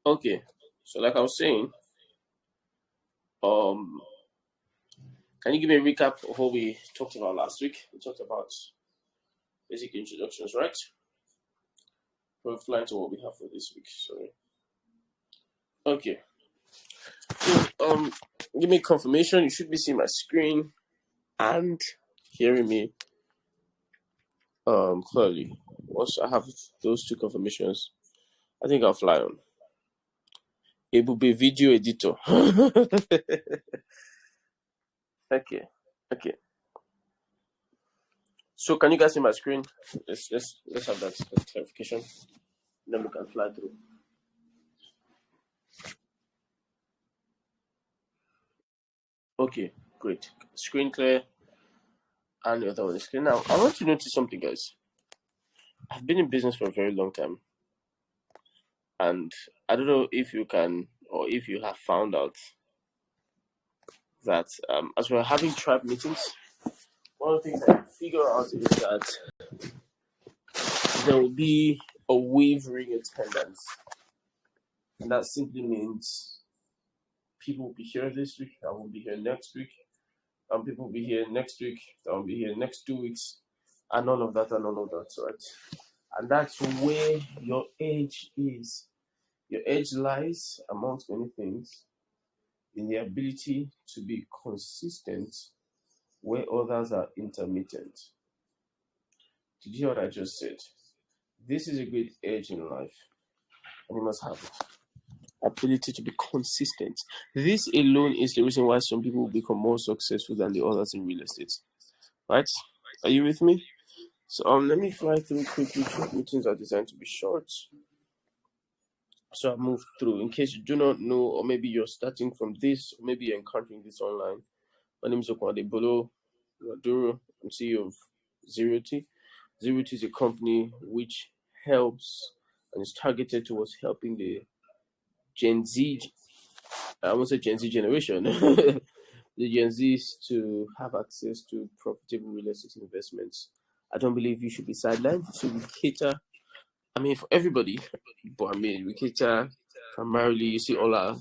Okay, so like I was saying, um, can you give me a recap of what we talked about last week? We talked about basic introductions, right? We're flying to what we have for this week. Sorry. Okay. So, give me confirmation. You should be seeing my screen and hearing me clearly. Once I have those two confirmations, I think I'll fly on. It will be video editor. Okay. Okay. So can you guys see my screen? Let's have that clarification. Then we can fly through. Okay, great. Screen clear, and the other one is clear. Now, I want you to notice something, guys. I've been in business for a very long time, and I don't know if you can or if you have found out that as we're having tribe meetings, one of the things I figure out is that there will be a wavering attendance, and that simply means people will be here this week, I will be here next week, and people will be here next week, I will be here next 2 weeks, and all of that, right? And that's where your edge is. Your edge lies, amongst many things, in the ability to be consistent where others are intermittent. Did you hear what I just said? This is a great edge in life, and you must have it. Ability to be consistent. This alone is the reason why some people will become more successful than the others in real estate. Right? Are you with me? So let me fly through quickly. Meetings are designed to be short. So I'll move through. In case you do not know, or maybe you're starting from this, or maybe you're encountering this online. My name is Okwade Bolo Waduro. I'm CEO of Zee Realty. Zee Realty is a company which helps and is targeted towards helping the Gen Z, I won't say Gen Z generation, the Gen Zs to have access to profitable real estate investments. I don't believe you should be sidelined. So we cater, for everybody, but we cater primarily, you see, all our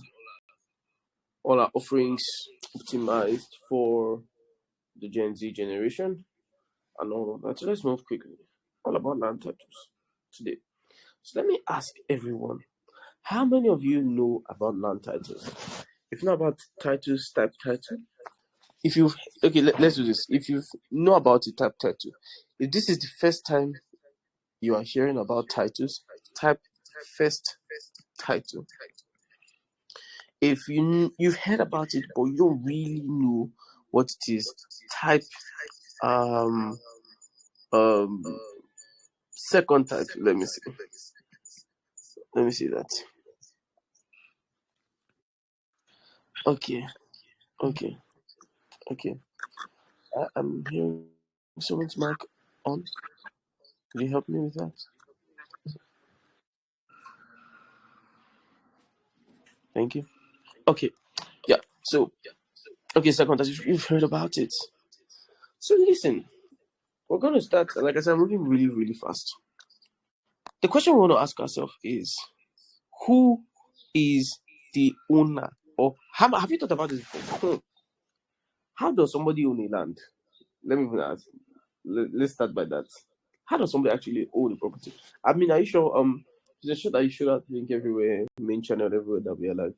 offerings optimized for the Gen Z generation and all of that. So let's move quickly. All about land titles today. So let me ask everyone, how many of you know about land titles? If not about titles, type title. If you let's do this. If you know about it, type title. If this is the first time you are hearing about titles, type first title. If you've heard about it but you don't really know what it is, type second type. Let me see that. Okay. I'm hearing someone's mic on. Can you help me with that? Thank you. Okay. Yeah. So, okay, second type. You've heard about it. So listen, we're gonna start. Like I said, I'm moving really, really fast. The question we want to ask ourselves is, who is the owner? Or have you thought about this before? How does somebody own a land? Let me even ask. Let's start by that. How does somebody actually own a property? Are you sure? There's a show that you should have link everywhere, main channel everywhere that we are live.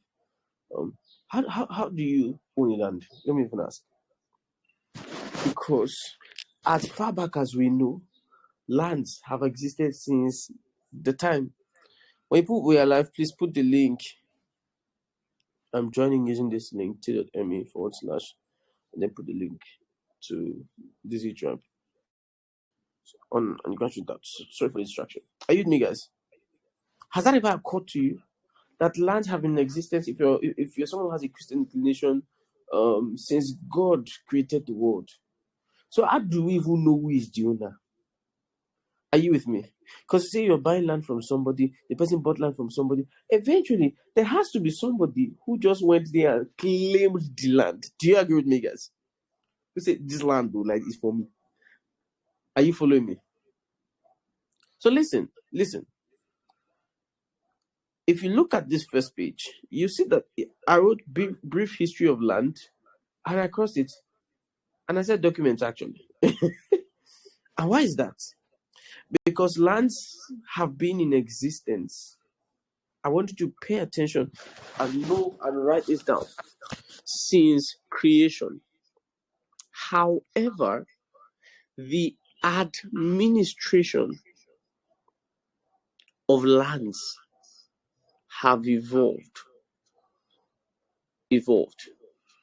How do you own a land? Let me even ask. Because as far back as we know, lands have existed since the time. When people were alive, please put the link. I'm joining using this link t.me/, and then put the link to the Zee Trybe on, and you can shoot that. Sorry for the distraction. Are you with me, guys? Has that ever occurred to you that lands have been in existence if you're someone who has a Christian inclination since God created the world? So how do we even know who is the owner? Are you with me? Because say you're buying land from somebody, the person bought land from somebody. Eventually, there has to be somebody who just went there and claimed the land. Do you agree with me, guys? Who say this land, though, like, is for me? Are you following me? So listen. if you look at this first page, you see that I wrote brief history of land, and I crossed it, and I said documents actually. And why is that? Because lands have been in existence. I want you to pay attention and know and write this down since creation. However, the administration of lands have evolved.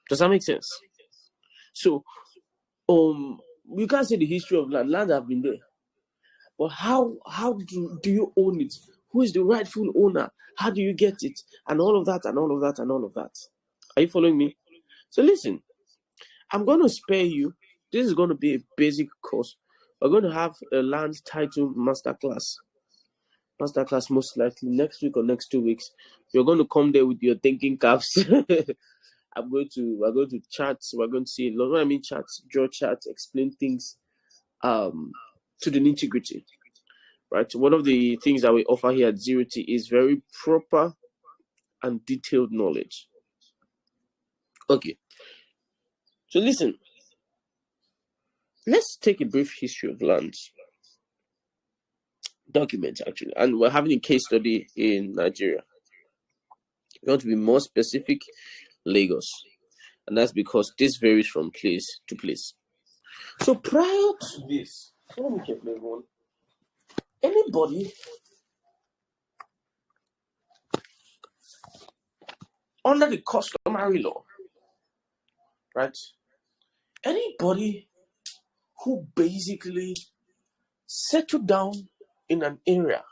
Does that make sense? So, you can't say the history of land. Land have been there, but how do you own it? Who is the rightful owner? How do you get it? And all of that, and all of that, and all of that. Are you following me? So listen, I'm going to spare you. This is going to be a basic course. We're going to have a land title masterclass. Masterclass most likely next week or next 2 weeks. You're going to come there with your thinking caps. we're going to chat. We're going to see a lot. What I mean, chats, draw charts, explain things to the nitty-gritty. Right. One of the things that we offer here at Zee Realty is very proper and detailed knowledge. Okay. So listen. Let's take a brief history of lands. Documents actually, and we're having a case study in Nigeria. We want to be more specific, Lagos, and that's because this varies from place to place. So prior to this, let me check everyone. Anybody under the customary law, right? Anybody who basically settled down in an area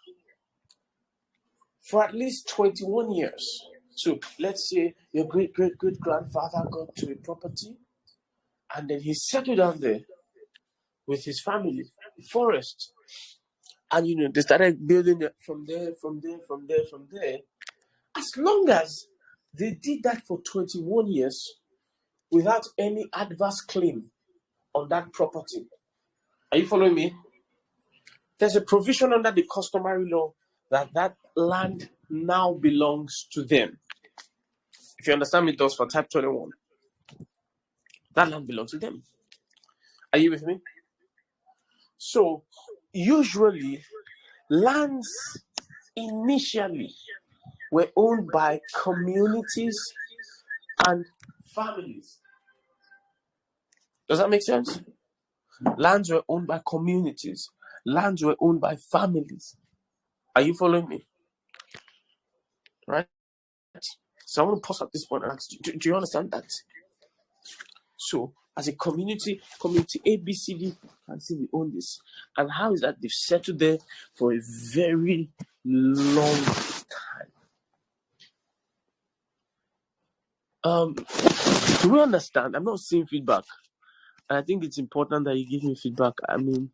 for at least 21 years. So let's say your great grandfather got to a property and then he settled down there with his family, forest. And they started building it from there. As long as they did that for 21 years without any adverse claim on that property. Are you following me? There's a provision under the customary law that land now belongs to them. If you understand me, those for type 21. That land belongs to them. Are you with me? So, usually, lands initially were owned by communities and families. Does that make sense? Lands were owned by communities. Lands were owned by families. Are you following me? Right? So I want to pause at this point and ask, do you understand that? So, as a community A, B, C, D, and C, we own this. And how is that they've settled there for a very long time? Do we understand? I'm not seeing feedback. And I think it's important that you give me feedback. I mean,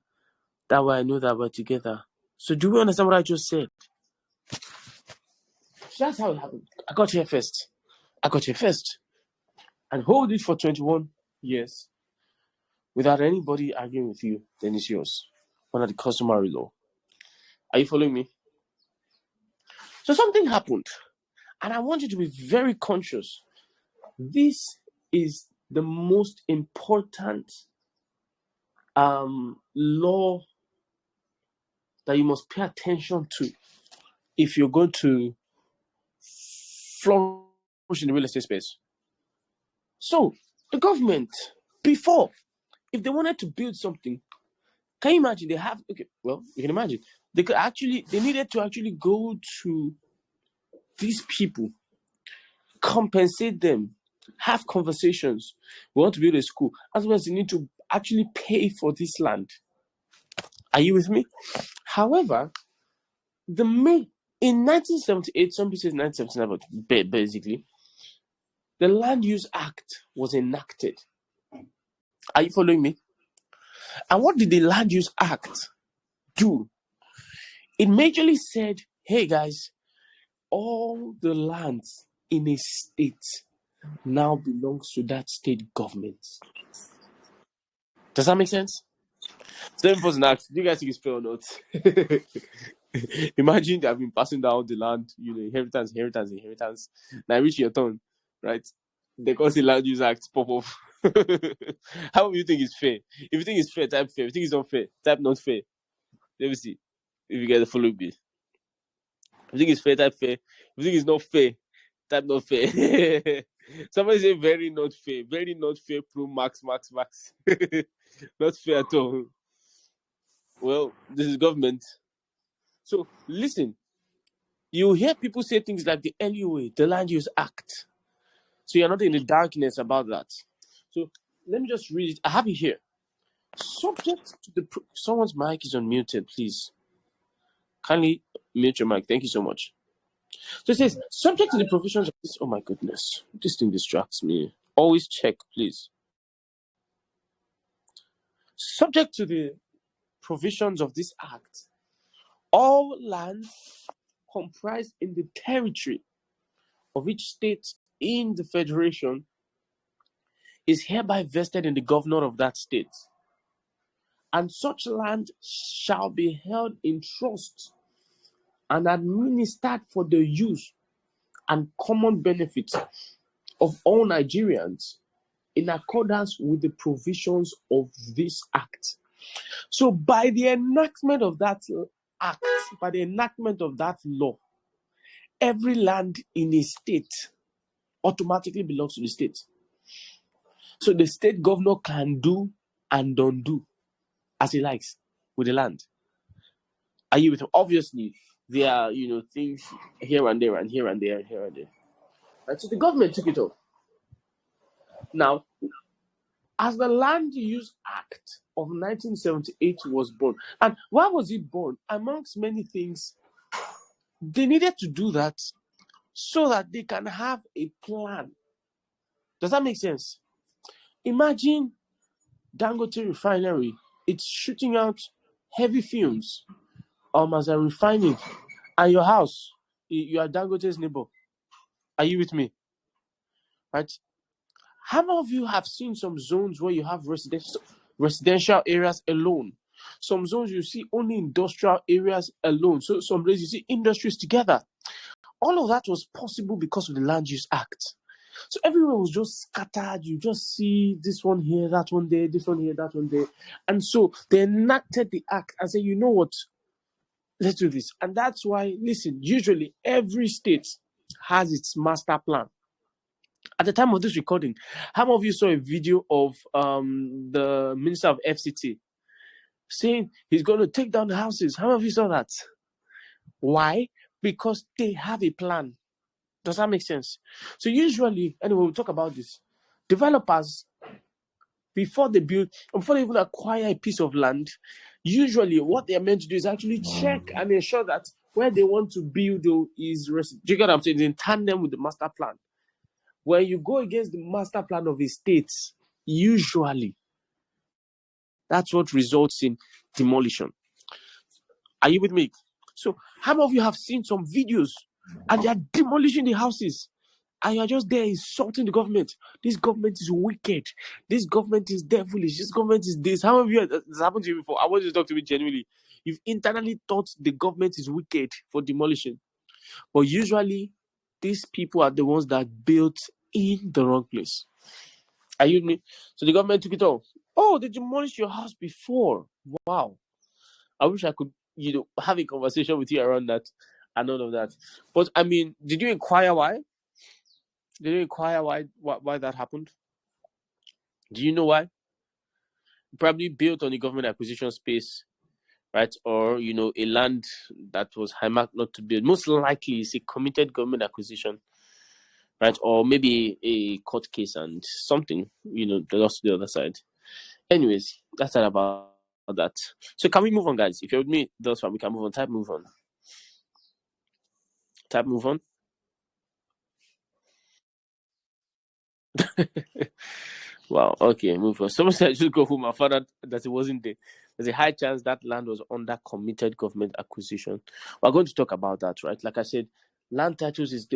that way I know that we're together. So do we understand what I just said? So that's how it happened. I got here first. And hold it for 21 years without anybody arguing with you, then it's yours. Under the customary law. Are you following me? So something happened. And I want you to be very conscious. This is the most important law that you must pay attention to if you're going to flourish in the real estate space. So, the government, before, if they wanted to build something, can you imagine? You can imagine. They needed to actually go to these people, compensate them, have conversations. We want to build a school. As well as they need to actually pay for this land. Are you with me? However, in 1978, some people say 1979, but basically, the Land Use Act was enacted. Are you following me? And what did the Land Use Act do? It majorly said, hey guys, all the lands in a state now belongs to that state government. Does that make sense? Same person asked, do you guys think it's fair or not? Imagine they have been passing down the land, inheritance. Now reach your turn, right? They call the Land Use Act pop up. How do you think it's fair? If you think it's fair, type fair. If you think it's not fair, type not fair. Let me see if you get the following me. If you think it's fair, type fair. If you think it's not fair, type not fair. Somebody say very not fair. Very not fair. Pro max. Not fair at all. Well, this is government. So listen, you hear people say things like the LUA, the Land Use Act. So you're not in the darkness about that. So let me just read it. I have it here. Subject to the someone's mic is unmuted, please. Kindly mute your mic. Thank you so much. So it says, subject to the provisions of this. Oh my goodness, this thing distracts me. Always check, please. Subject to the provisions of this act, all land comprised in the territory of each state in the federation is hereby vested in the governor of that state, and such land shall be held in trust and administered for the use and common benefit of all Nigerians in accordance with the provisions of this act. So by the enactment of that act, by the enactment of that law, every land in a state automatically belongs to the state. So the state governor can do and undo as he likes with the land. Are you with him? Obviously, there are things here and there and here and there and here and there. Right? So the government took it off. Now, as the Land Use Act of 1978 was born, and why was it born? Amongst many things, they needed to do that so that they can have a plan. Does that make sense? Imagine Dangote Refinery. It's shooting out heavy fumes as a refining, and your house, you are Dangote's neighbor. Are you with me? Right? How many of you have seen some zones where you have residential areas alone? Some zones you see only industrial areas alone. So some places you see industries together. All of that was possible because of the Land Use Act. So everywhere was just scattered. You just see this one here, that one there, this one here, that one there. And so they enacted the act and said, you know what? Let's do this. And that's why, listen, usually every state has its master plan. At the time of this recording, how many of you saw a video of the Minister of FCT saying he's going to take down the houses? How many of you saw that? Why? Because they have a plan. Does that make sense? So usually, anyway, we'll talk about this. Developers, before they even acquire a piece of land, usually what they're meant to do is actually check and ensure that where they want to build is, do you get what I'm saying? In tandem with the master plan. When you go against the master plan of a state, usually that's what results in demolition. Are you with me? So how many of you have seen some videos and they are demolishing the houses and you're just there insulting the government? This government is wicked. This government is devilish. This government is this. How many of you has happened to you before? I want you to talk to me genuinely. You've internally thought the government is wicked for demolition. But usually these people are the ones that built in the wrong place. Are you with me? So the government took it off. Oh, they demolished your house before. Wow. I wish I could, have a conversation with you around that and all of that. But I mean, did you inquire why? Did you inquire why that happened? Do you know why? Probably built on the government acquisition space, right? Or a land that was high-marked not to build. Most likely, it's a committed government acquisition. Right, or maybe a court case and something, that lost to the other side. Anyways, that's all about that. So can we move on, guys? If you're with me, that's fine. We can move on. Type move on. Type move on. Wow. Okay, move on. Someone said I should go home. I found out that it wasn't there. There's a high chance that land was under committed government acquisition. We're going to talk about that, right? Like I said, land titles is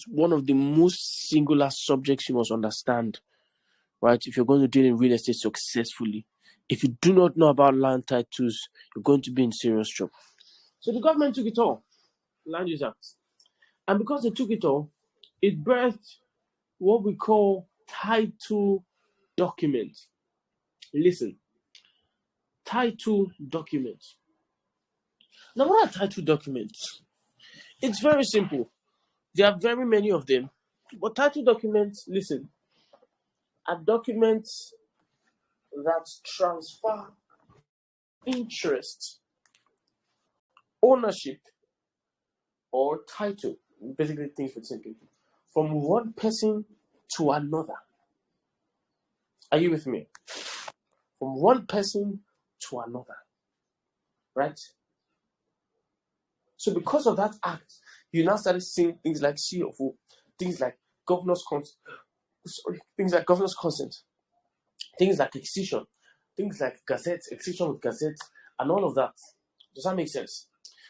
one of the most singular subjects you must understand, right? If you're going to deal in real estate successfully, if you do not know about land titles, you're going to be in serious trouble. So the government took it all, Land Use Act. And because they took it all, it birthed what we call title document. Listen, title document. Now, what are title documents? It's very simple. There are very many of them. But title documents, listen, are documents that transfer interest, ownership, or title, basically things for simple, from one person to another. Are you with me? From one person to another, right? So because of that act, you now started seeing things like CFO, things like governor's consent, things like governor's consent, things like excision, things like gazettes, excision with gazettes, and all of that. Does that make sense?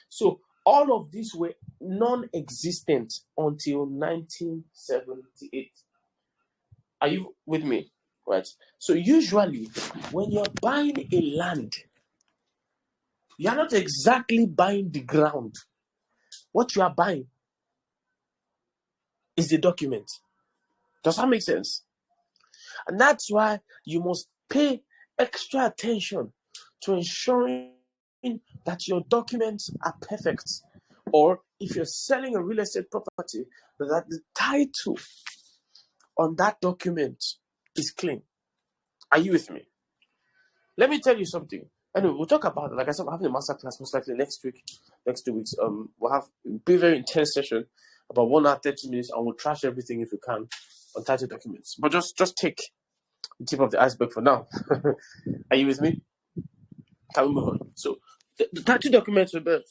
So all of these were non-existent until 1978. Are you with me? Right. So usually, when you're buying a land, you're not exactly buying the ground. What you are buying is the document. Does that make sense? And that's why you must pay extra attention to ensuring that your documents are perfect. Or if you're selling a real estate property, that the title on that document is clean. Are you with me? Let me tell you something. Anyway, we'll talk about it. Like I said, we're having a master class most likely next week, next 2 weeks. We'll have a very intense session, about 1 hour, 30 minutes, and we'll trash everything if we can on title documents. But just take the tip of the iceberg for now. Are you with me? Can we move on? So the title documents were birthed.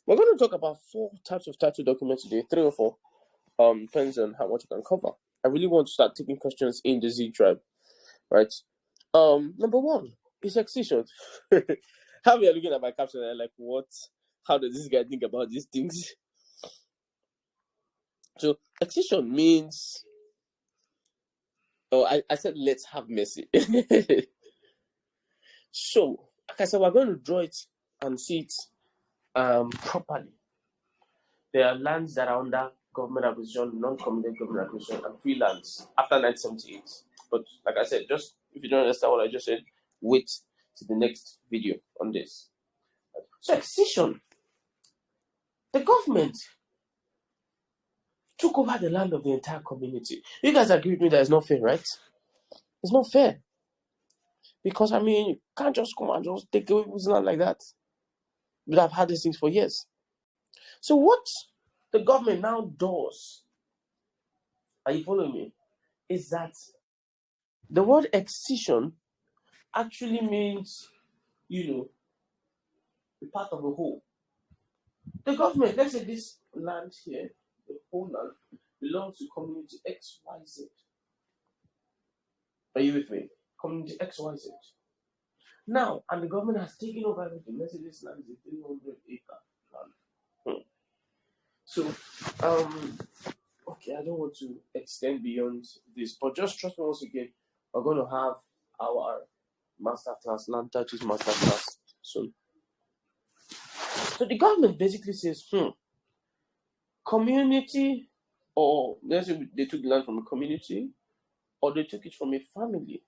We're going to talk about 4 types of title documents today, 3 or 4. Depends on how much you can cover. I really want to start taking questions in the Zee Trybe, right? Number 1 is excision. How we are looking at my caption, I'm like, what? How does this guy think about these things? So excision means, I said let's have mercy. So, like I said, we're going to draw it and see it properly. There are lands that are under government acquisition, non-committed government acquisition, and free lands after 1978. But like I said, just if you don't understand what I just said, wait to the next video on this. So excision, the government took over the land of the entire community. You guys agree with me that it's not fair, right? It's not fair. Because I mean, you can't just come and just take away people's land like that. But I've had these things for years. So what the government now does, are you following me? Is that the word excision actually means, a part of a whole. The government, let's say this land here, the whole land, belongs to community XYZ. Are you with me? Community XYZ. Now, and the government has taken over everything. Let's say this land is a 300-acre land. So, okay, I don't want to extend beyond this, but just trust me once again, we're going to have our masterclass, land touches masterclass soon. So the government basically says, community, or let's say they took the land from a community, or they took it from a family.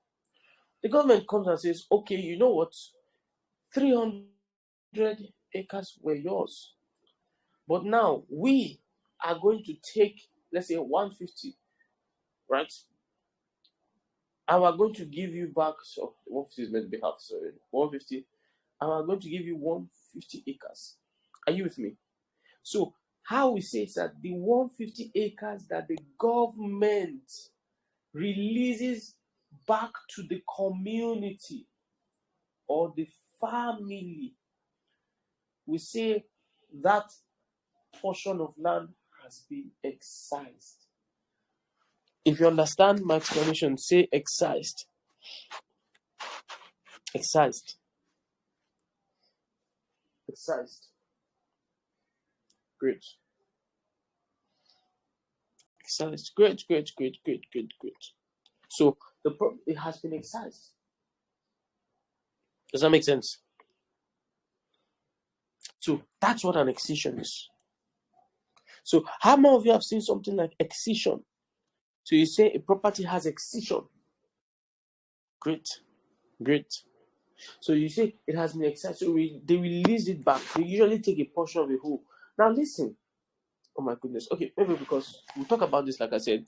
The government comes and says, okay, you know what? 300 acres were yours. But now we are going to take, let's say, 150, right? And we're going to give you back, so 150 is meant to be half, sorry, 150, and we're going to give you 150 acres. Are you with me? So how we say is that the 150 acres that the government releases back to the community or the family, we say that portion of land has been excised. If you understand my explanation, say excised. Excised. Excised. Great. Excised. Great. So it has been excised. Does that make sense? So that's what an excision is. So how many of you have seen something like excision? So you say a property has excision. Great, great. So you say it has been excited. So they release it back. They usually take a portion of the whole. Now listen. Oh my goodness. Okay, maybe because we'll talk about this, like I said,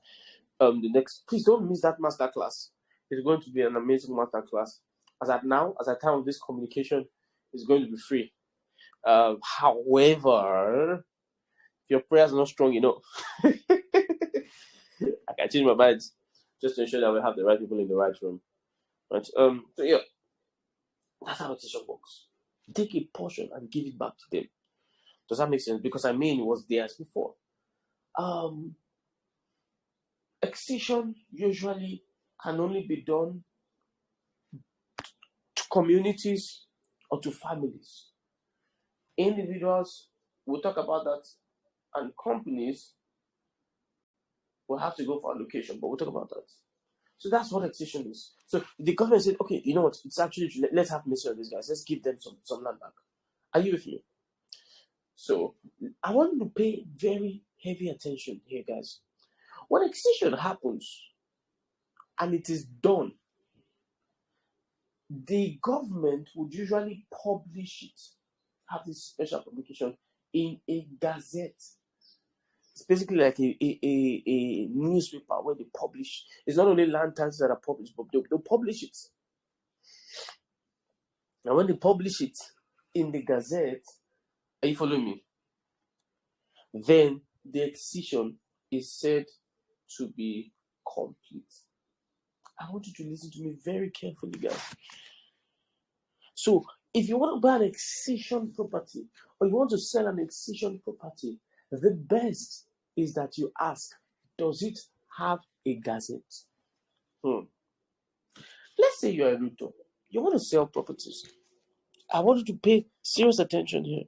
the next. Please don't miss that master class. It's going to be an amazing master class. As at time of this communication, it's going to be free. However, if your prayers are not strong enough, I can change my mind just to ensure that we have the right people in the right room. Right. So yeah, that's how excision works. Take a portion and give it back to them. Does that make sense? Because I mean, it was theirs before. Excision usually can only be done to communities or to families. Individuals, we'll talk about that, and companies will have to go for allocation, but we'll talk about that. So that's what excision is. So the government said, okay, you know what? It's actually, let's have mercy on these guys. Let's give them some land back. Are you with me? So I want you to pay very heavy attention here, guys. When excision happens and it is done, the government would usually publish it, have this special publication in a gazette. It's basically like a newspaper where they publish. It's not only land taxes that are published, but they'll publish it. And when they publish it in the gazette, are you following me? Then the excision is said to be complete. I want you to listen to me very carefully, guys. So, if you want to buy an excision property or you want to sell an excision property, the best is that you ask, does it have a gazette? Let's say you're a realtor. You want to sell properties. I want you to pay serious attention here.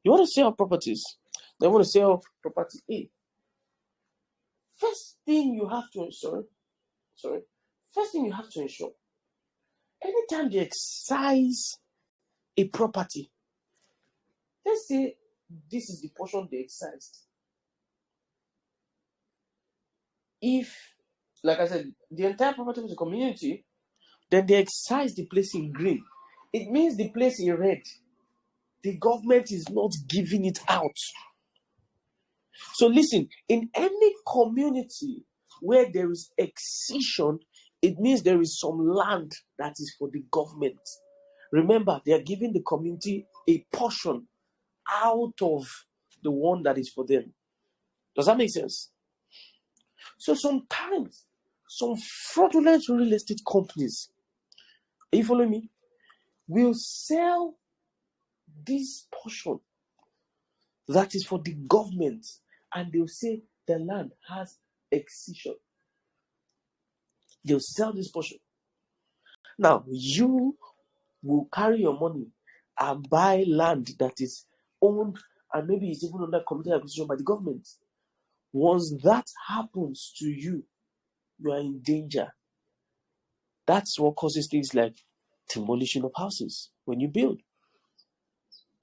You want to sell properties. They want to sell property A. First thing you have to ensure, anytime they excise a property, let's say this is the portion they excised. If, like I said, the entire property was a community, then they excise the place in green. It means the place in red, the government is not giving it out. So listen, in any community where there is excision, it means there is some land that is for the government. Remember, they are giving the community a portion out of the one that is for them. Does that make sense? So sometimes, some fraudulent real estate companies, are you following me, will sell this portion that is for the government, and they'll say the land has excision. They'll sell this portion. Now, you will carry your money and buy land that is owned and maybe it's even under community acquisition by the government. Once that happens to you, you are in danger. That's what causes things like demolition of houses when you build.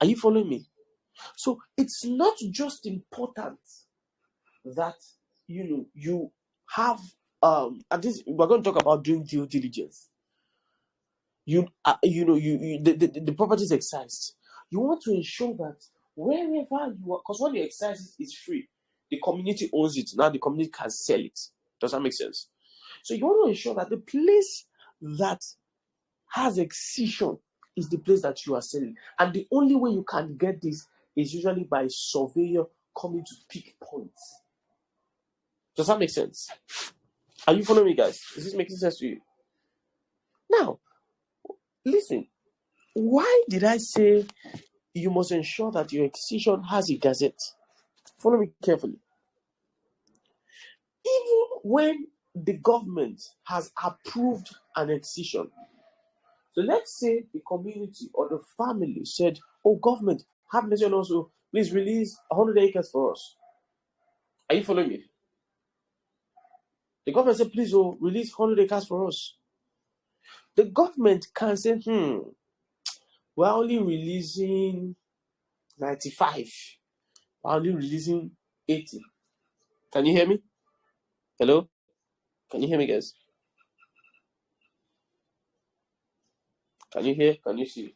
Are you following me? So it's not just important that you have and this we're going to talk about doing due diligence. The property is excised. You want to ensure that wherever you are, because when the excise is free, the community owns it. Now the community can sell it. Does that make sense? So you want to ensure that the place that has excision is the place that you are selling. And the only way you can get this is usually by surveyor coming to pick points. Does that make sense? Are you following me, guys? Is this making sense to you? Now, listen. Why did I say you must ensure that your excision has a gazette? Follow me carefully. Even when the government has approved an excision, so let's say the community or the family said, oh, government, have mercy on us, please release 100 acres for us. Are you following me? The government said, please, release 100 acres for us. The government can say, We're only releasing 95. We're only releasing 80. Can you hear me? Hello? Can you hear me, guys? Can you hear? Can you see?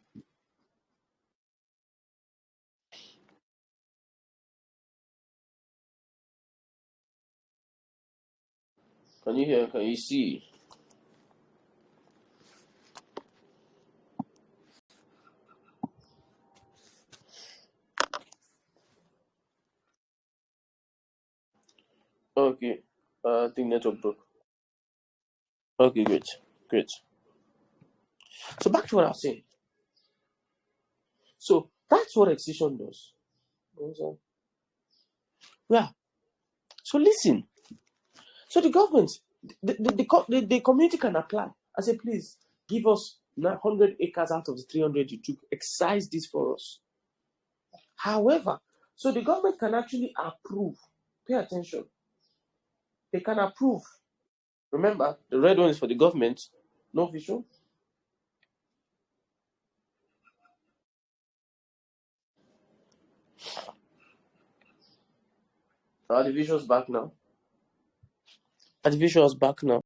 Can you hear? Can you see? Okay. I think network broke. Okay, great. Great. So back to what I was saying. So that's what Excision does. Yeah. So listen. So the government, the community can apply. I say, please give us 100 acres out of the 300 you took. Excise this for us. However, so the government can actually approve. Pay attention. They can approve. Remember, the red one is for the government. No visual. Are the visuals back now? Are the visuals back now?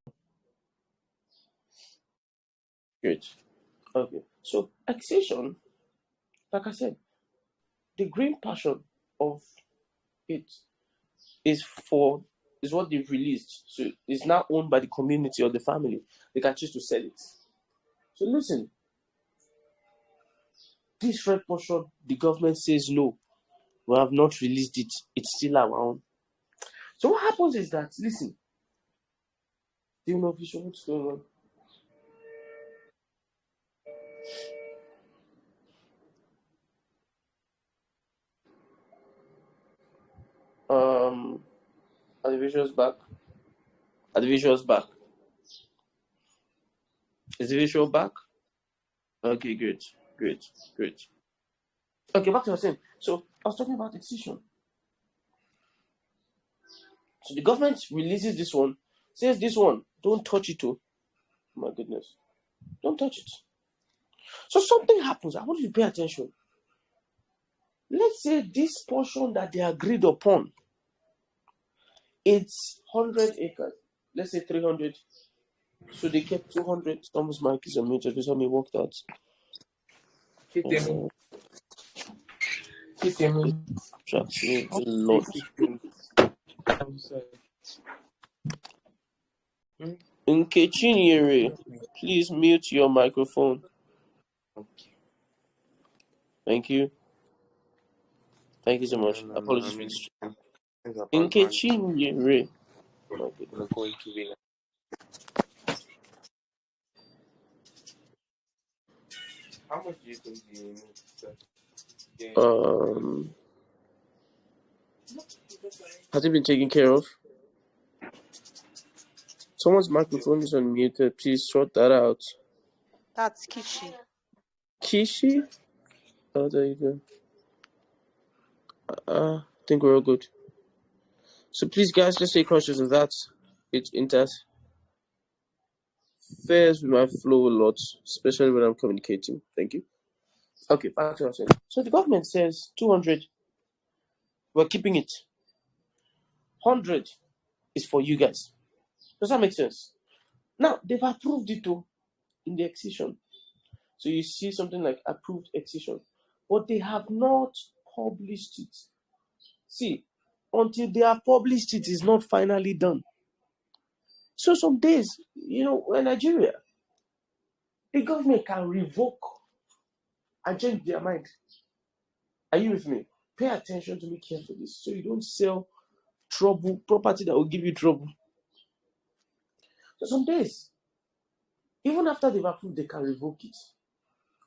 Great. Okay. So Excision, like I said, the green passion of it is what they've released. So it's now owned by the community or the family. They can choose to sell it. So listen, this red portion, the government says no, we have not released it. It's still around. So what happens is that, listen, do you know Vision, what's going on? Are the visuals back? Are the visuals back? Is the visual back? Okay, great, great, great. Okay, back to what I was saying. So I was talking about Excision. So the government releases this one, says this one, don't touch it, oh my goodness. Don't touch it. So something happens. I want you to pay attention. Let's say this portion that they agreed upon, it's 100 acres. Let's say 300. So they kept 200. Someone's mic is unmuted. Just let me work that. Actually, a lot. Nkechinyere, please mute your microphone. Thank you. Thank you so much. Apologies for this. Nkechinyere. How much do you think you need? Has it been taken care of? Someone's microphone is unmuted. Please sort that out. That's Kishi. Kishi? Oh, there you go. I think we're all good. So please, guys, just stay cautious of that. It interferes with my flow a lot, especially when I'm communicating. Thank you. Okay, back to what I'm saying. So the government says 200. We're keeping it. 100 is for you guys. Does that make sense? Now, they've approved it too in the Excision. So you see something like approved Excision. But they have not published it. See, until they have published it, it's not finally done. So some days, in Nigeria, the government can revoke and change their mind. Are you with me? Pay attention to me carefully so you don't sell property that will give you trouble. So some days, even after they've approved, they can revoke it.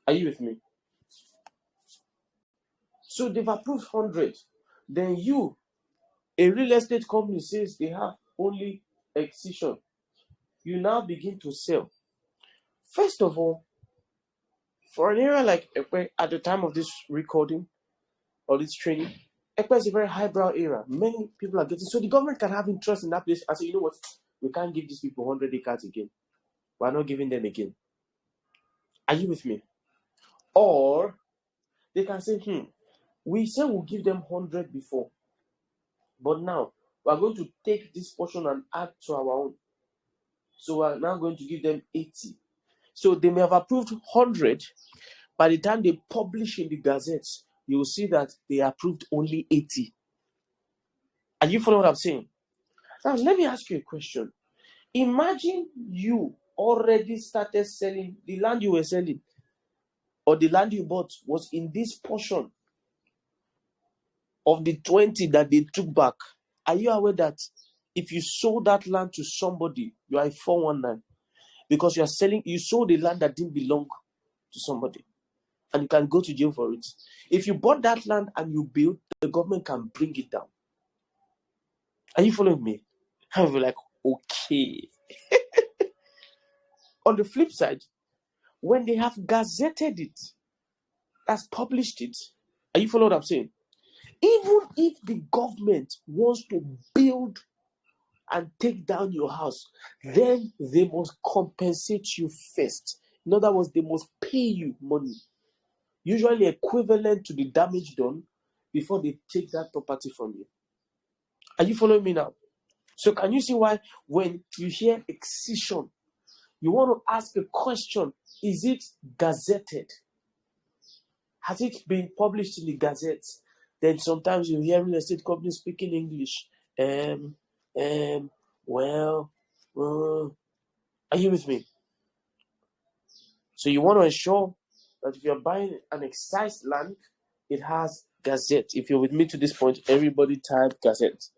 Are you with me? So they've approved 100. Then you, a real estate company, says they have only Excision. You now begin to sell. First of all, for an area like Ekpe, at the time of this recording or this training, Ekpe is a very highbrow area. Many people are getting, so the government can have interest in that place and say, you know what, we can't give these people 100 acres again. We're not giving them again. Are you with me? Or they can say, we said we'll give them 100 before, but now we are going to take this portion and add to our own. So we are now going to give them 80. So they may have approved 100. By the time they publish in the gazettes, you will see that they approved only 80. Are you following what I'm saying? Now, let me ask you a question. Imagine you already started selling the land you were selling, or the land you bought was in this portion of the 20 that they took back. Are you aware that if you sold that land to somebody, you are a 419? Because you sold the land that didn't belong to somebody, and you can go to jail for it. If you bought that land and you build, the government can bring it down. Are you following me? I'll be like, okay. On the flip side, when they have gazetted it, that's published it, are you following what I'm saying? Even if the government wants to build and take down your house, then they must compensate you first. In other words, they must pay you money, usually equivalent to the damage done, before they take that property from you. Are you following me now? So can you see why when you hear excision, you want to ask a question? Is it gazetted? Has it been published in the Gazette? Then sometimes you hear real estate companies speaking English. Well, are you with me? So you want to ensure that if you're buying an excised land, it has Gazette. If you're with me to this point, everybody type Gazette.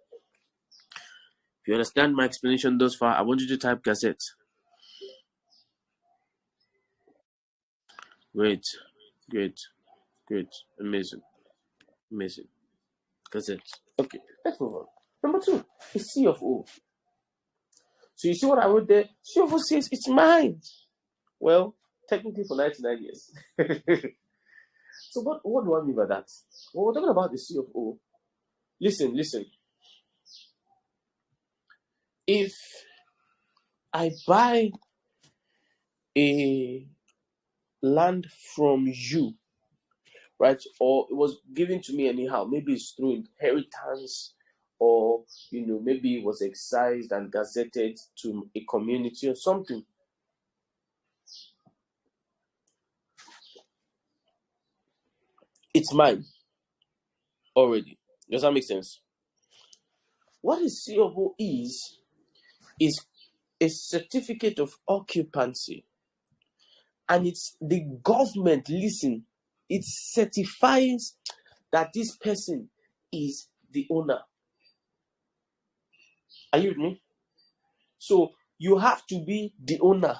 If you understand my explanation thus far, I want you to type Gazette. Great, amazing. Gazette. Okay, let's move on. Number 2 is C of O. So you see what I wrote there? C of O says it's mine. Well, technically for 99 years. So what do I mean by that? Well, we're talking about the C of O. Listen. If I buy a land from you, right, or it was given to me anyhow, maybe it's through inheritance, or maybe it was excised and gazetted to a community or something. It's mine already. Does that make sense? What a C of O is a certificate of occupancy, and it's the government. Listen, it certifies that this person is the owner. Are you with me? So you have to be the owner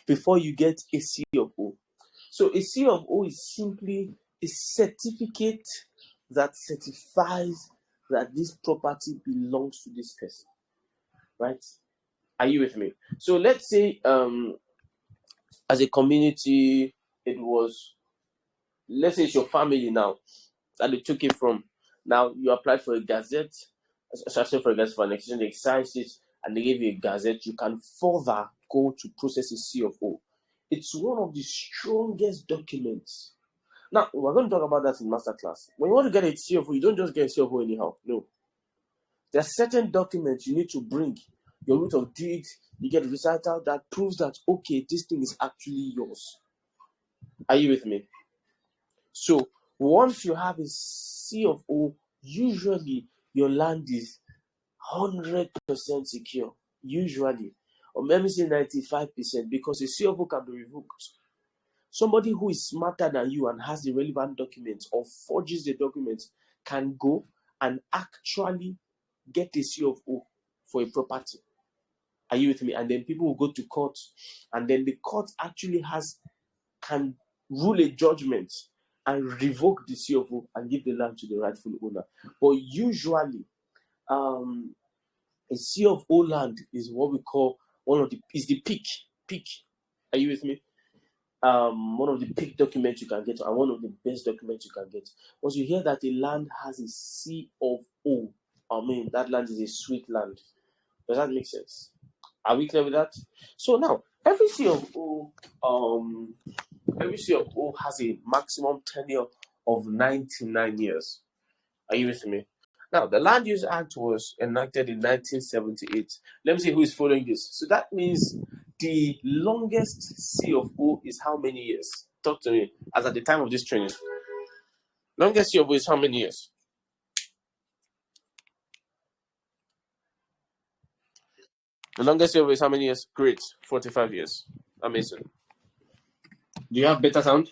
before you get a C of O. So a C of O is simply a certificate that certifies that this property belongs to this person, right? Are you with me? So let's say as a community, let's say it's your family now that they took it from. Now you applied for a gazette, for an extension, they excised it, and they gave you a gazette. You can further go to process a C of O. It's one of the strongest documents. Now we're going to talk about that in masterclass. When you want to get a C of O, you don't just get a C of O anyhow. No. There are certain documents you need to bring. Your root of deed, you get a recital that proves that, okay, this thing is actually yours. Are you with me? So once you have a C of O, usually your land is 100% secure. Usually. Or let me say 95%, because a C of O can be revoked. Somebody who is smarter than you and has the relevant documents or forges the documents can go and actually get a C of O for a property. Are you with me? And then people will go to court, and then the court actually can rule a judgment and revoke the C of O and give the land to the rightful owner. But usually, a C of O land is what we call is the peak. Are you with me? One of the peak documents you can get, and one of the best documents you can get. Once you hear that a land has a C of O, that land is a sweet land. Does that make sense? Are we clear with that? So now, every C of O every C of O has a maximum tenure of 99 years. Are you with me? Now, the Land Use Act was enacted in 1978. Let me see who is following this. So that means the longest C of O is how many years? Talk to me. As at the time of this training. Longest C of O is how many years? The longest C of O is how many years? Great. 45 years. Amazing. Do you have better sound?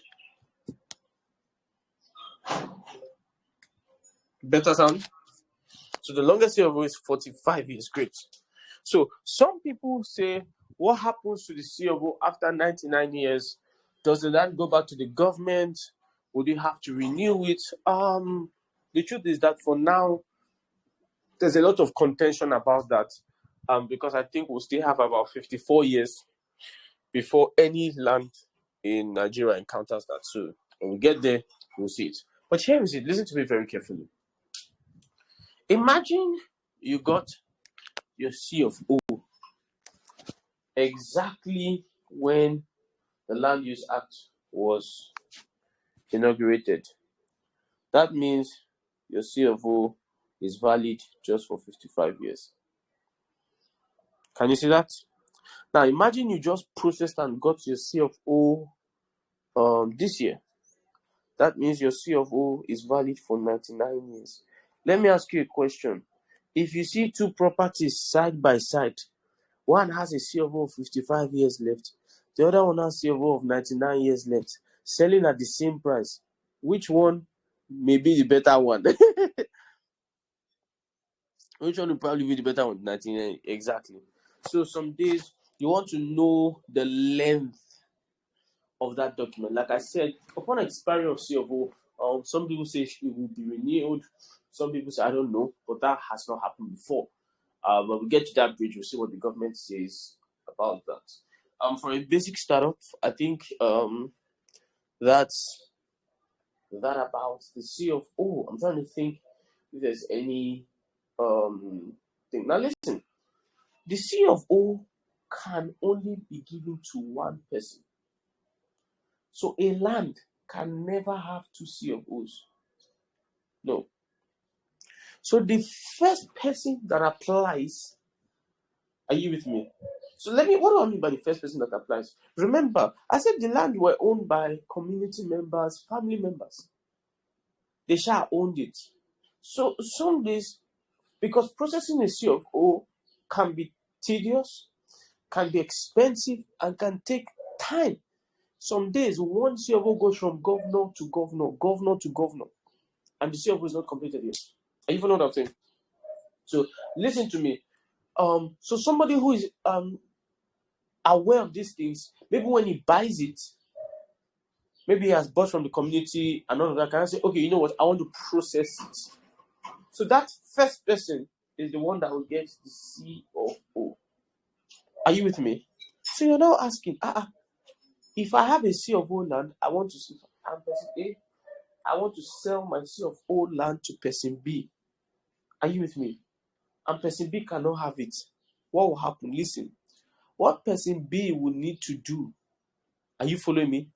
Better sound? So the longest C of O is 45 years. Great. So some people say, what happens to the C of O after 99 years? Does the land go back to the government? Would you have to renew it? The truth is that for now, there's a lot of contention about that. Because I think we'll still have about 54 years before any land in Nigeria encounters that. So when we get there, we'll see it. But here is it. Listen to me very carefully. Imagine you got your C of O exactly when the Land Use Act was inaugurated. That means your C of O is valid just for 55 years. Can you see that? Now imagine you just processed and got your C of O this year. That means your C of O is valid for 99 years. Let me ask you a question. If you see two properties side by side, one has a C of O of 55 years left, the other one has C of O of 99 years left, selling at the same price, which one may be the better one? Which one will probably be the better one? 99, exactly. So some days you want to know the length of that document. Like I said, upon expiry of C of O, some people say it will be renewed. Some people say I don't know, but that has not happened before. But we get to that bridge, we'll see what the government says about that. For a basic startup, I think that's that about the C of O. I'm trying to think if there's any thing. Now listen, the C of O can only be given to one person. So a land can never have two C of O's. No. So the first person that applies, are you with me? So what do I mean by the first person that applies? Remember, I said the land were owned by community members, family members. They shall owned it. So some days, because processing a C of O can be tedious, can be expensive, and can take time. Some days, one C of O goes from governor to governor, governor to governor, and the C of O is not completed yet. Are you following what I'm saying? So listen to me. So somebody who is aware of these things, maybe when he buys it, maybe he has bought from the community and all of that, can I say, okay, you know what, I want to process it. So that first person is the one that will get the C of O. Are you with me? So you're now asking, if I have a C of O land, I want to see, I'm person A, I want to sell my C of O land to person B. Are you with me? And person B cannot have it. What will happen? Listen, what person B will need to do, are you following me?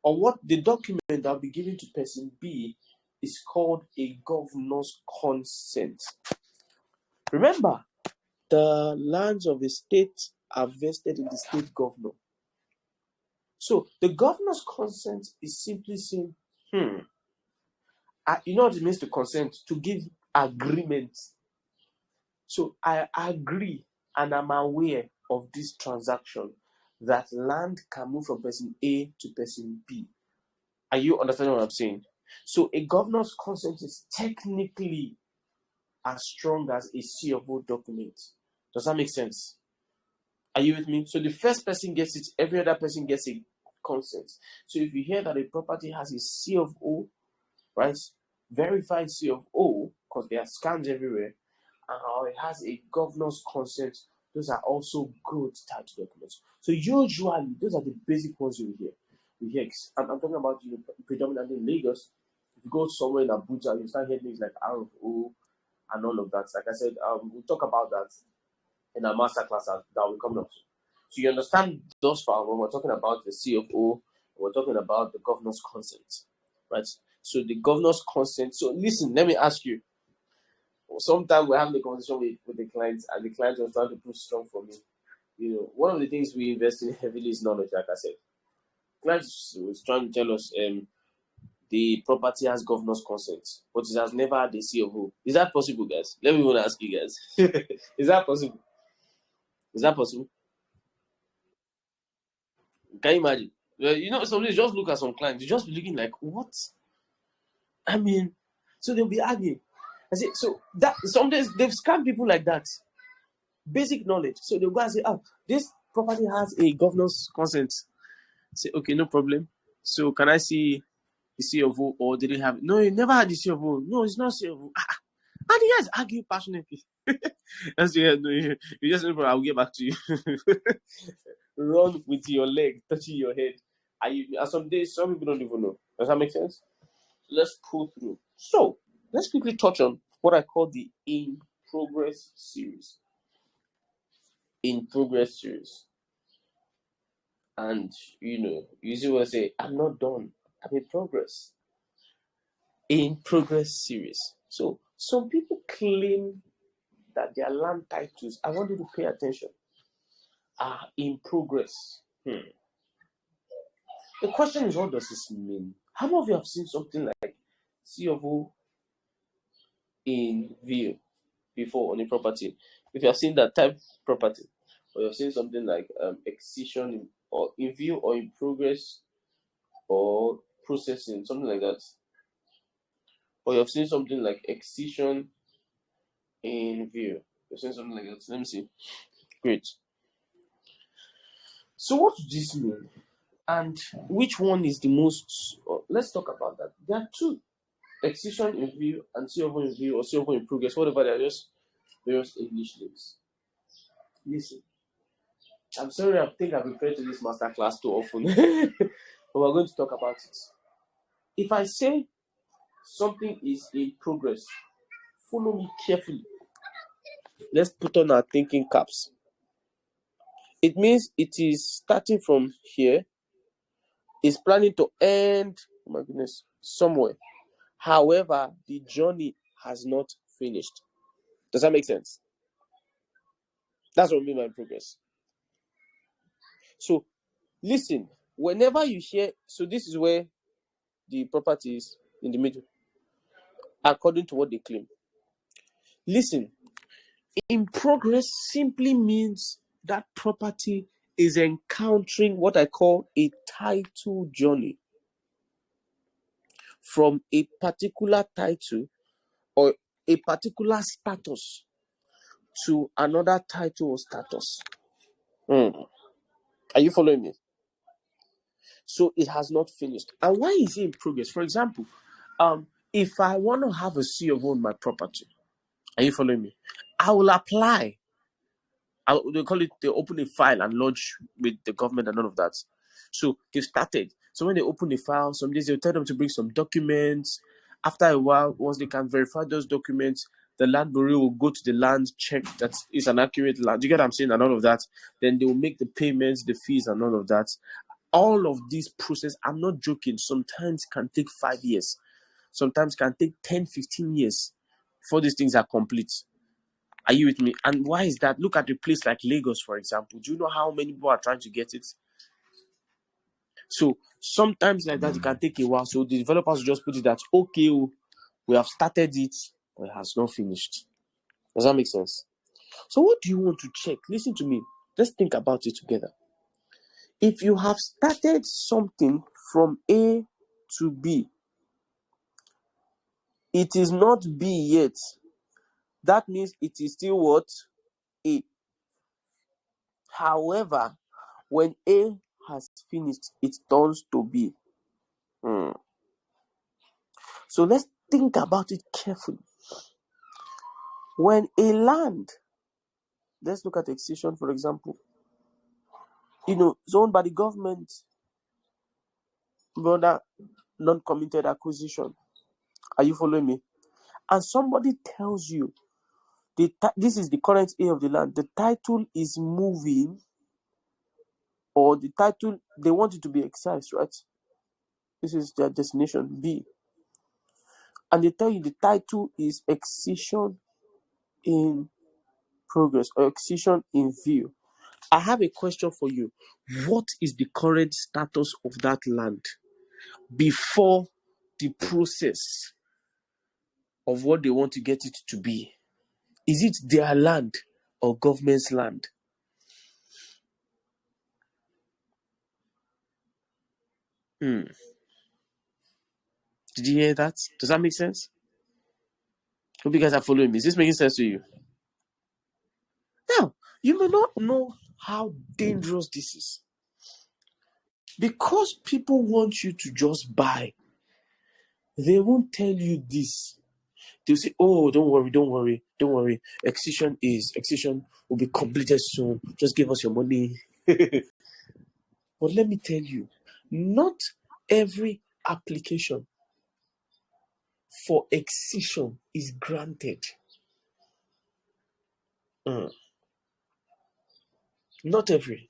Or what the document that will be given to person B is called a governor's consent. Remember, the lands of the state are vested in the state governor. So the governor's consent is simply saying, you know what it means to consent? To give agreement. So I agree and I'm aware of this transaction that land can move from person A to person B. Are you understanding what I'm saying? So a governor's consent is technically as strong as a C of O document. Does that make sense? Are you with me? So the first person gets it, every other person gets a consent. So if you hear that a property has a C of O, right? Verified C of O, because there are scams everywhere, and it has a governor's consent, those are also good title documents. So usually, those are the basic ones you hear. I'm talking about predominantly in Lagos. If you go somewhere in Abuja, you start hearing things like R of O and all of that. Like I said, we'll talk about that in our master class that will come up. So you understand thus far when we're talking about the C of O, we're talking about the governor's consent, right? So the governor's consent. So listen, let me ask you. Sometimes we're having a conversation with the clients, and the client was trying to prove strong for me. One of the things we invest in heavily is knowledge, like I said. Clients was trying to tell us the property has governor's consent, but it has never had a C of O. Is that possible, guys? Let me even ask you guys. Is that possible? Is that possible? Can you imagine? Well, somebody just look at some clients, you just be looking like, what? I mean, so they'll be arguing. I say, so that sometimes they've scammed people like that. Basic knowledge. So they'll go and say, oh, this property has a governor's consent. Say, okay, no problem. So can I see the C of O, or did it have? No, you never had the C of O. No, it's not C of O. And you guys argue passionately. That's yeah, no, you just remember, I'll get back to you. Run with your leg, touching your head. And some days, some people don't even know. Does that make sense? Let's pull through. So, let's quickly touch on what I call the in progress series. In progress series. And, you usually will say, I'm not done. I'm in progress. In progress series. So, some people claim that their land titles, I want you to pay attention, are in progress. The question is, what does this mean? How many of you have seen something like C of O in view before on a property? If you have seen that type of property, or you've seen something like excision or in view or in progress or processing, something like that, or you've seen something like excision in view, you've seen something like that. Let me see. Great. So what does this mean? And which one is the most? Let's talk about that. There are two: excision in view and C of O in view or C of O in progress, whatever. They are just various English names. Listen, I'm sorry, I think I've referred to this masterclass too often, but we're going to talk about it. If I say something is in progress, follow me carefully. Let's put on our thinking caps. It means it is starting from here, is planning to end, oh my goodness, somewhere. However, the journey has not finished. Does that make sense? That's what I mean by progress. So, listen, whenever you hear, so this is where the property is in the middle, according to what they claim. Listen, in progress simply means that property is encountering what I call a title journey from a particular title or a particular status to another title or status. Are you following me? So it has not finished. And why is it in progress? For example, if I want to have a C of O on my property, are you following me? I will apply. They call it, they open a file and lodge with the government and all of that. So they've started. So when they open the file, some days they'll tell them to bring some documents. After a while, once they can verify those documents, the land bureau will go to the land, check that it's an accurate land. You get what I'm saying? And all of that. Then they will make the payments, the fees, and all of that. All of this process, I'm not joking, sometimes can take 5 years. Sometimes can take 10, 15 years before these things are complete. Are you with me? And why is that? Look at a place like Lagos, for example. Do you know how many people are trying to get it? So sometimes like that, it can take a while. So the developers just put it that, okay, we have started it, but it has not finished. Does that make sense? So what do you want to check? Listen to me. Let's think about it together. If you have started something from A to B, it is not B yet. That means it is still what? A. However, when A has finished, it turns to B. So let's think about it carefully. When a land, let's look at Excision, for example, it's owned by the government, brother, non-committed acquisition. Are you following me? And somebody tells you, this is the current A of the land, the title is moving, or the title, they want it to be excised, right? This is their destination B. And they tell you the title is Excision in Progress or Excision in View. I have a question for you. What is the current status of that land before the process of what they want to get it to be? Is it their land or government's land? Did you hear that? Does that make sense? Hope you guys are following me. Is this making sense to you? Now, you may not know how dangerous this is. Because people want you to just buy, they won't tell you this. They'll say, oh, don't worry. Excision will be completed soon. Just give us your money. But let me tell you, not every application for excision is granted. Not every.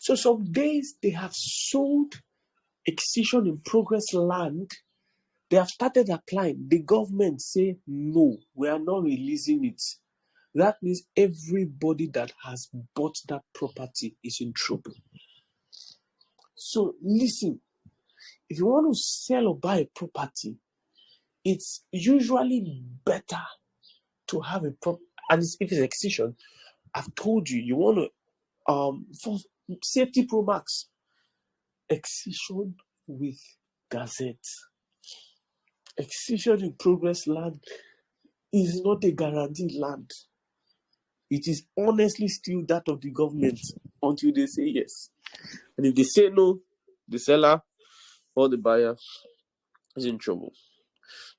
So some days they have sold excision in progress land. They have started applying. The government say, no, we are not releasing it. That means everybody that has bought that property is in trouble. So listen, if you want to sell or buy a property, it's usually better to have a property. And if it's excision, I've told you, you want to, for safety pro max, excision with gazette. Excision in progress land is not a guaranteed land. It is honestly still that of the government until they say yes. And if they say no, the seller or the buyer is in trouble.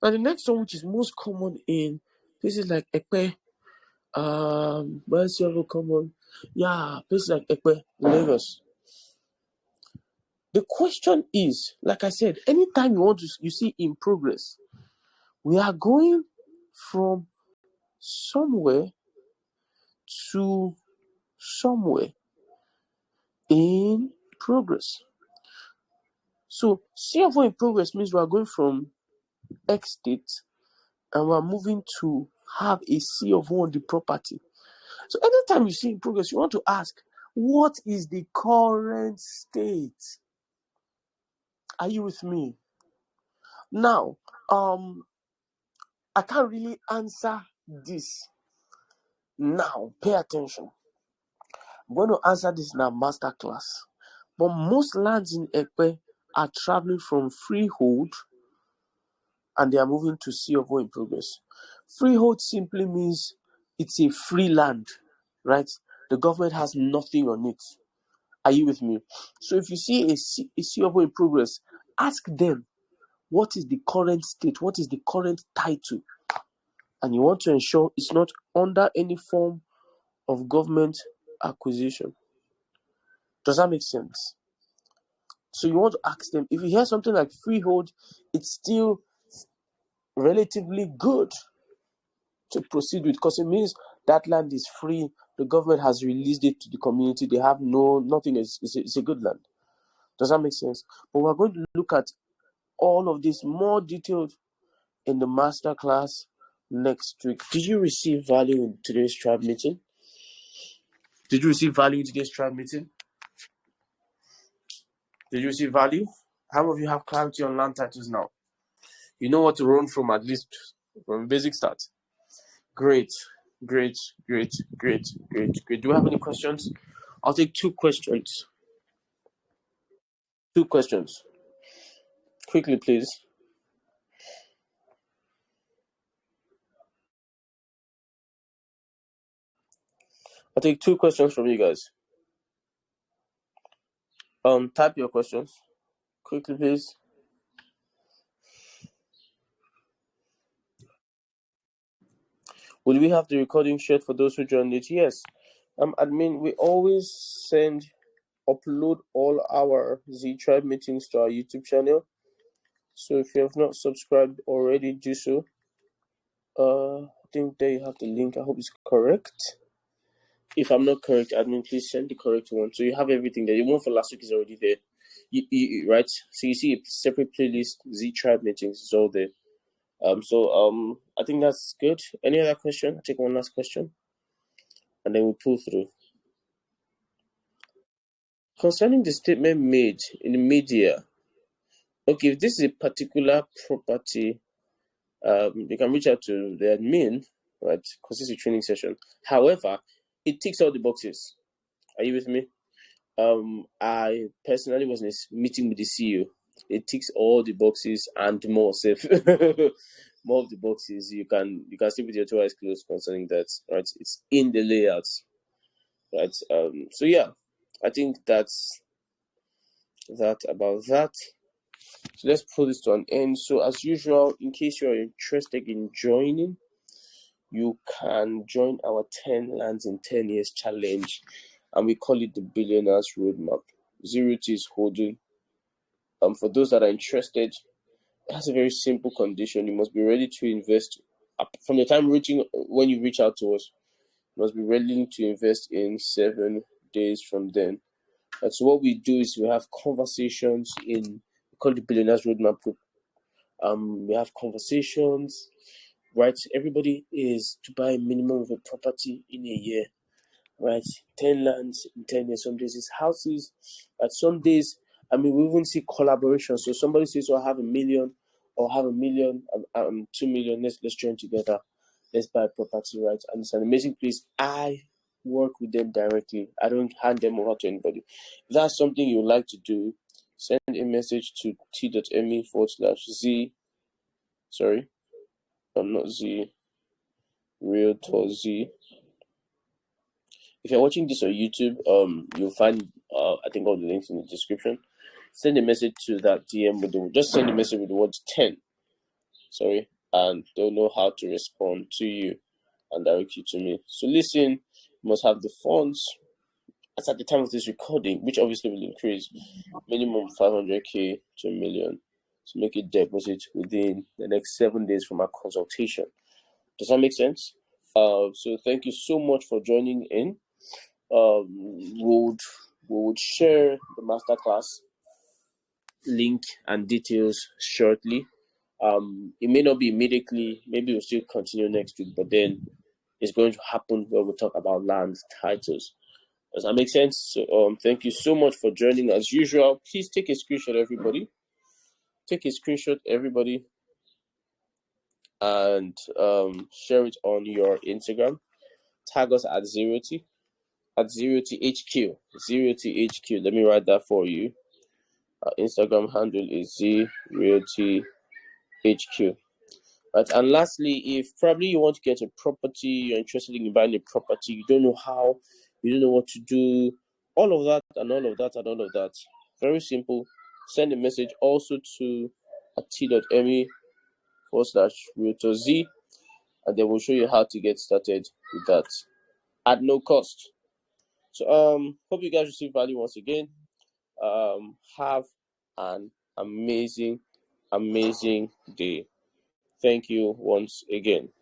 Now the next one, which is most common in places like Ekpe, where's the other common? Yeah, places like Ekpe, Lagos. The question is, like I said, anytime you see in progress, we are going from somewhere to somewhere in progress. So CFO in progress means we are going from X state and we are moving to have a CFO on the property. So anytime you see in progress, you want to ask, what is the current state? Are you with me? Now, I can't really answer this now. Pay attention. I'm going to answer this in a masterclass. But most lands in Ekpe are traveling from Freehold and they are moving to CFO in progress. Freehold simply means it's a free land, right? The government has nothing on it. Are you with me? So if you see a CFO in progress, ask them, what is the current state? What is the current title? And you want to ensure it's not under any form of government acquisition. Does that make sense? So you want to ask them, if you hear something like freehold, it's still relatively good to proceed with, because it means that land is free. The government has released it to the community. They have nothing. It's a good land. Does that make sense? But we're going to look at all of this more detailed in the master class next week. Did you receive value in today's tribe meeting? Did you receive value in today's tribe meeting? Did you receive value? How many of you have clarity on land titles now? You know what to run from, at least from basic start. Great. Do we have any questions? I'll take two questions. Quickly, please. I'll take two questions from you guys. Type your questions. Quickly, please. Will we have the recording shared for those who joined it? Yes. Admin, we always upload all our Zee Trybe meetings to our YouTube channel. So if you have not subscribed already, do so. I think there you have the link. I hope it's correct. If I'm not correct, admin, please send the correct one. So you have everything there. The one for last week is already there. right? So you see a separate playlist, Zee Trybe meetings, is all there. I think that's good. Any other question? I'll take one last question, and then we pull through. Concerning the statement made in the media, okay, if this is a particular property, you can reach out to the admin, right? Because this is a training session. However, it ticks all the boxes. Are you with me? I personally was in a meeting with the CEO. It ticks all the boxes and more. Safe, more of the boxes. You can sleep with your two eyes closed concerning that. Right? It's in the layouts. Right. So yeah, I think that's that about that. So let's pull this to an end. So as usual, in case you're interested in joining, you can join our 10 lands in 10 years challenge, and we call it the Billionaires Roadmap. Zee Realty is holding. For those that are interested, it has a very simple condition. You must be ready to invest from the time when you reach out to us. You must be ready to invest in 7 days from then. And so what we do is we have conversations we call the Billionaires Roadmap group. We have conversations, right? Everybody is to buy a minimum of a property in a year, right? 10 lands in 10 years. Some days it's houses. At some days, we even see collaboration. So somebody says, "Oh, I have 1 million, or I have 1 million, 2 million. Let's join together. Let's buy property, right?" And it's an amazing place. I work with them directly. I don't hand them over to anybody. If that's something you would like to do, send a message to t.me/Z. Sorry, I'm not Zee Realtor Z. If you're watching this on YouTube, you'll find I think all the links in the description. Send a message to that DM just send a message with the word 10. Sorry, and they'll know how to respond to you and direct you to me. So listen, you must have the funds. As at the time of this recording, which obviously will increase, minimum 500k to 1 million, to make a deposit within the next 7 days from our consultation. Does that make sense? So thank you so much for joining in. We would share the masterclass link and details shortly. It may not be immediately. Maybe we'll still continue next week, but then it's going to happen when we talk about land titles. Does that make sense? So thank you so much for joining. As usual, please take a screenshot, everybody. Take a screenshot, everybody, and share it on your Instagram. Tag us at Zee Realty. At Zee Realty HQ. Zee Realty HQ. Let me write that for you. Our Instagram handle is Zee Realty HQ. Right. And lastly, if probably you want to get a property, you're interested in buying a property, you don't know how, you don't know what to do, all of that and all of that and all of that. Very simple. Send a message also to t.me/Realtor Z, and they will show you how to get started with that at no cost. So hope you guys receive value once again. Have an amazing day. Thank you once again.